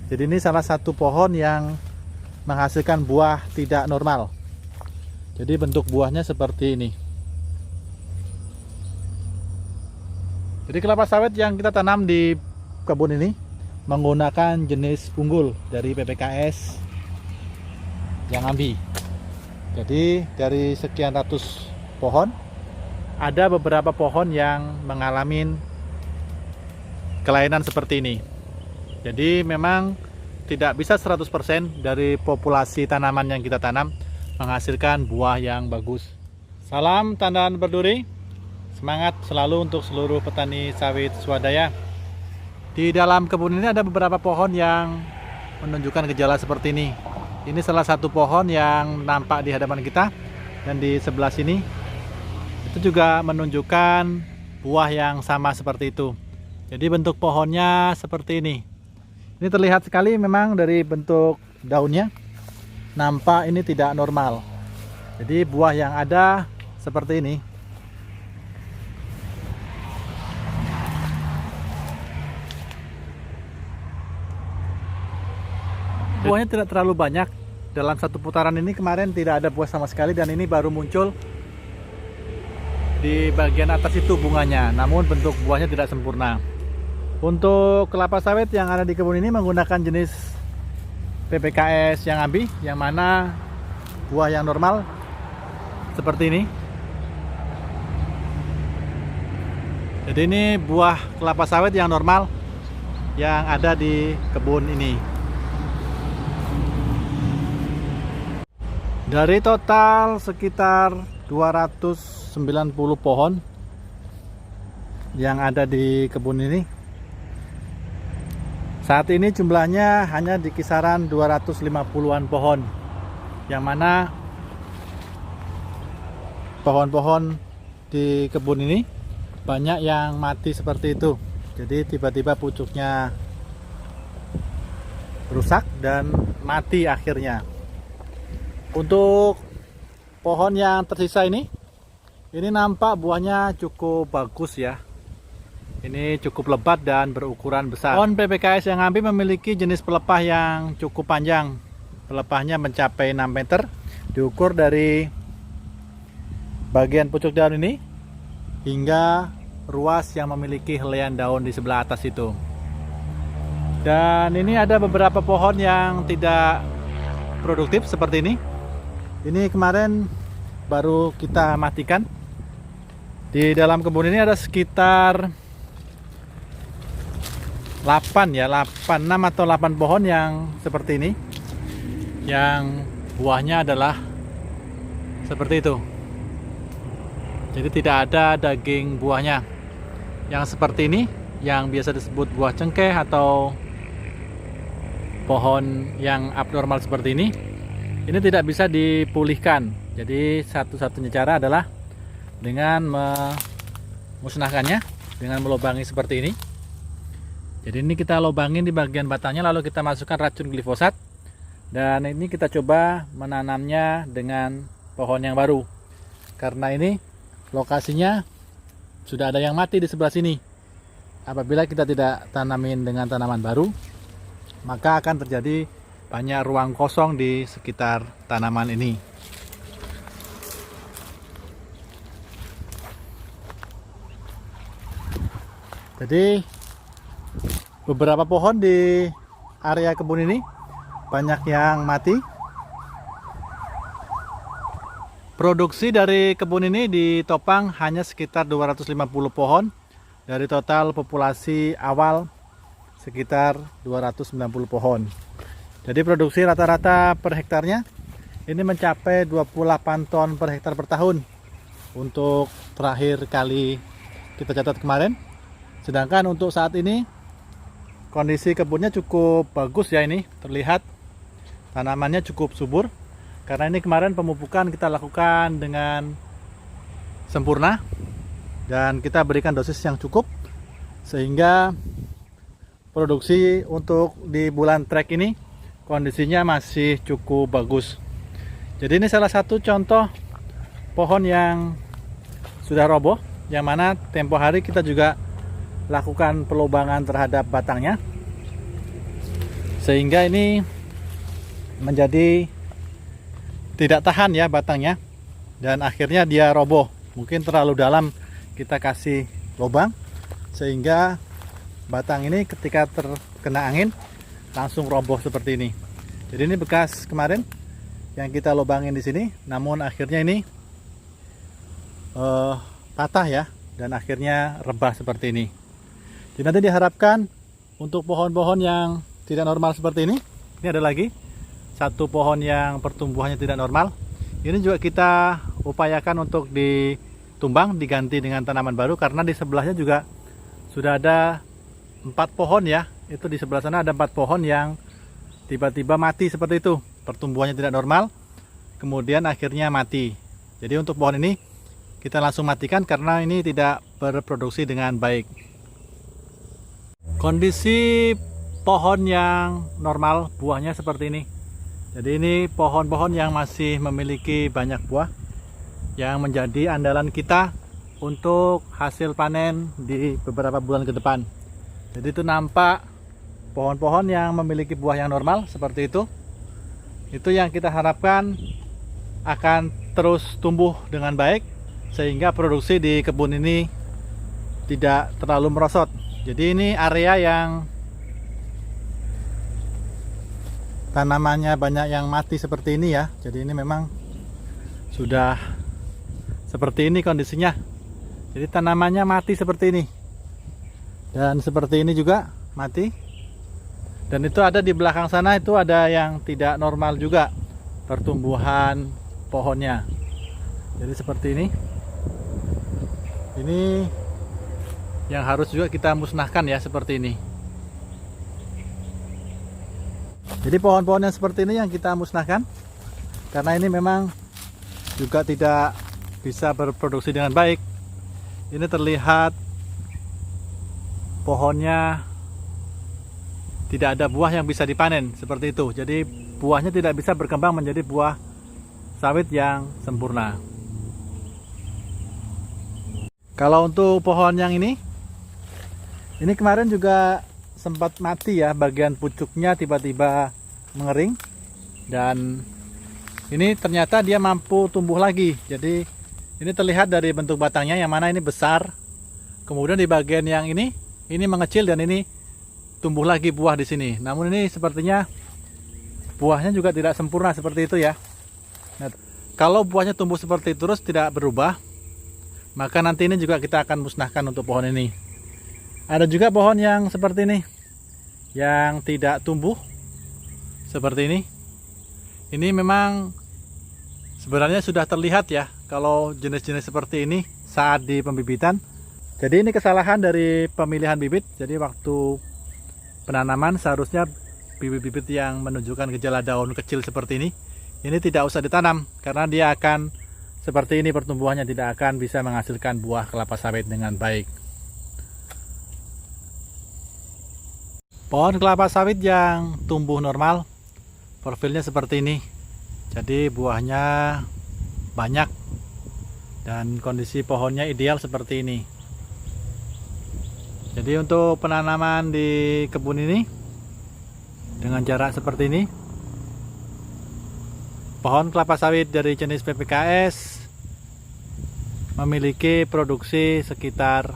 Jadi ini salah satu pohon yang menghasilkan buah tidak normal. Jadi bentuk buahnya seperti ini. Jadi kelapa sawit yang kita tanam di kebun ini menggunakan jenis unggul dari PPKS yang ambi. Jadi dari sekian ratus pohon, ada beberapa pohon yang mengalami kelainan seperti ini. Jadi memang tidak bisa 100% dari populasi tanaman yang kita tanam menghasilkan buah yang bagus. Salam tandan berduri, semangat selalu untuk seluruh petani sawit swadaya. Di dalam kebun ini ada beberapa pohon yang menunjukkan gejala seperti ini. Ini salah satu pohon yang nampak di hadapan kita, dan di sebelah sini itu juga menunjukkan buah yang sama seperti itu. Jadi bentuk pohonnya seperti ini. Ini terlihat sekali memang dari bentuk daunnya, nampak ini tidak normal. Jadi buah yang ada seperti ini. Buahnya tidak terlalu banyak. Dalam satu putaran ini kemarin tidak ada buah sama sekali, dan ini baru muncul di bagian atas itu bunganya, namun bentuk buahnya tidak sempurna. Untuk kelapa sawit yang ada di kebun ini menggunakan jenis PPKS yang ambi, yang mana buah yang normal seperti ini. Jadi ini buah kelapa sawit yang normal yang ada di kebun ini. Dari total sekitar 290 pohon yang ada di kebun ini, saat ini jumlahnya hanya di kisaran 250-an pohon, yang mana pohon-pohon di kebun ini banyak yang mati seperti itu. Jadi tiba-tiba pucuknya rusak dan mati akhirnya. Untuk pohon yang tersisa ini nampak buahnya cukup bagus ya. Ini cukup lebat dan berukuran besar. Pohon PPKS yang ambi memiliki jenis pelepah yang cukup panjang. Pelepahnya mencapai 6 meter. Diukur dari bagian pucuk daun ini hingga ruas yang memiliki helaian daun di sebelah atas itu. Dan ini ada beberapa pohon yang tidak produktif seperti ini. Ini kemarin baru kita matikan. Di dalam kebun ini ada sekitar 6 atau 8 pohon yang seperti ini, yang buahnya adalah seperti itu. Jadi tidak ada daging buahnya. Yang seperti ini, yang biasa disebut buah cengkeh atau pohon yang abnormal seperti ini tidak bisa dipulihkan. Jadi satu-satunya cara adalah dengan memusnahkannya dengan melubangi seperti ini. Jadi ini kita lubangin di bagian batangnya, lalu kita masukkan racun glifosat, dan ini kita coba menanamnya dengan pohon yang baru. Karena ini lokasinya sudah ada yang mati di sebelah sini. Apabila kita tidak tanamin dengan tanaman baru, maka akan terjadi banyak ruang kosong di sekitar tanaman ini. Jadi beberapa pohon di area kebun ini banyak yang mati. Produksi dari kebun ini ditopang hanya sekitar 250 pohon dari total populasi awal sekitar 290 pohon. Jadi produksi rata-rata per hektarnya ini mencapai 28 ton per hektar per tahun untuk terakhir kali kita catat kemarin. Sedangkan untuk saat ini kondisi kebunnya cukup bagus ya, ini terlihat tanamannya cukup subur. Karena ini kemarin pemupukan kita lakukan dengan sempurna dan kita berikan dosis yang cukup, sehingga produksi untuk di bulan trek ini kondisinya masih cukup bagus. Jadi ini salah satu contoh pohon yang sudah roboh, yang mana tempo hari kita juga lakukan pelubangan terhadap batangnya, sehingga ini menjadi tidak tahan ya batangnya, dan akhirnya dia roboh. Mungkin terlalu dalam kita kasih lubang sehingga batang ini ketika terkena angin langsung roboh seperti ini. Jadi ini bekas kemarin yang kita lubangin di sini, namun akhirnya ini patah ya, dan akhirnya rebah seperti ini. Jadi nanti diharapkan untuk pohon-pohon yang tidak normal seperti ini ada lagi satu pohon yang pertumbuhannya tidak normal. Ini juga kita upayakan untuk ditumbang, diganti dengan tanaman baru, karena di sebelahnya juga sudah ada 4 pohon ya. Itu di sebelah sana ada 4 pohon yang tiba-tiba mati seperti itu. Pertumbuhannya tidak normal, kemudian akhirnya mati. Jadi untuk pohon ini kita langsung matikan karena ini tidak berproduksi dengan baik. Kondisi pohon yang normal buahnya seperti ini. Jadi ini pohon-pohon yang masih memiliki banyak buah yang menjadi andalan kita untuk hasil panen di beberapa bulan ke depan. Jadi itu nampak pohon-pohon yang memiliki buah yang normal seperti itu. Itu yang kita harapkan akan terus tumbuh dengan baik sehingga produksi di kebun ini tidak terlalu merosot. Jadi ini area yang tanamannya banyak yang mati seperti ini ya. Jadi ini memang sudah seperti ini kondisinya. Jadi tanamannya mati seperti ini, dan seperti ini juga mati. Dan itu ada di belakang sana, itu ada yang tidak normal juga pertumbuhan pohonnya. Jadi seperti ini. Ini yang harus juga kita musnahkan ya, seperti ini. Jadi pohon-pohon yang seperti ini yang kita musnahkan, karena ini memang juga tidak bisa berproduksi dengan baik. Ini terlihat pohonnya tidak ada buah yang bisa dipanen seperti itu. Jadi buahnya tidak bisa berkembang menjadi buah sawit yang sempurna. Kalau untuk pohon yang ini kemarin juga sempat mati ya, bagian pucuknya tiba-tiba mengering, dan ini ternyata dia mampu tumbuh lagi. Jadi ini terlihat dari bentuk batangnya yang mana ini besar, kemudian di bagian yang ini mengecil, dan ini tumbuh lagi buah di sini. Namun ini sepertinya buahnya juga tidak sempurna seperti itu ya. Nah, kalau buahnya tumbuh seperti itu terus tidak berubah, maka nanti ini juga kita akan musnahkan untuk pohon ini. Ada juga pohon yang seperti ini yang tidak tumbuh seperti ini. Ini memang sebenarnya sudah terlihat ya kalau jenis-jenis seperti ini saat di pembibitan. Jadi ini kesalahan dari pemilihan bibit. Jadi waktu penanaman seharusnya bibit-bibit yang menunjukkan gejala daun kecil seperti ini tidak usah ditanam, karena dia akan seperti ini pertumbuhannya, tidak akan bisa menghasilkan buah kelapa sawit dengan baik. Pohon kelapa sawit yang tumbuh normal profilnya seperti ini. Jadi buahnya banyak dan kondisi pohonnya ideal seperti ini. Jadi untuk penanaman di kebun ini dengan jarak seperti ini, pohon kelapa sawit dari jenis PPKS memiliki produksi sekitar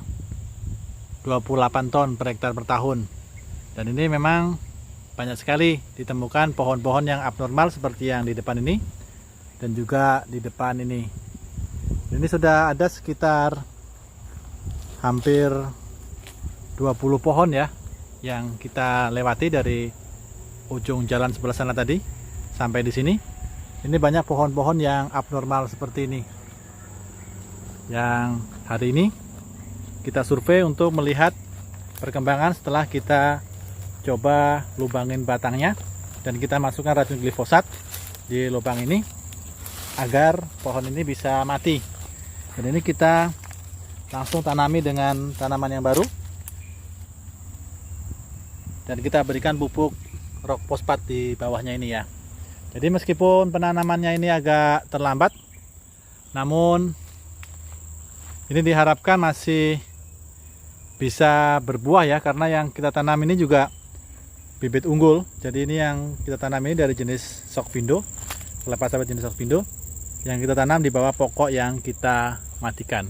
28 ton per hektar per tahun. Dan ini memang banyak sekali ditemukan pohon-pohon yang abnormal seperti yang di depan ini dan juga di depan ini. Ini sudah ada sekitar hampir 20 pohon ya yang kita lewati dari ujung jalan sebelah sana tadi sampai di sini. Ini banyak pohon-pohon yang abnormal seperti ini, yang hari ini kita survei untuk melihat perkembangan setelah kita coba lubangin batangnya dan kita masukkan racun glifosat di lubang ini agar pohon ini bisa mati. Dan ini kita langsung tanami dengan tanaman yang baru, dan kita berikan pupuk rock fosfat di bawahnya ini ya. Jadi meskipun penanamannya ini agak terlambat, namun ini diharapkan masih bisa berbuah ya, karena yang kita tanam ini juga bibit unggul. Jadi ini yang kita tanam ini dari jenis Sokvindo, kelapa sawit jenis Sokvindo yang kita tanam di bawah pokok yang kita matikan.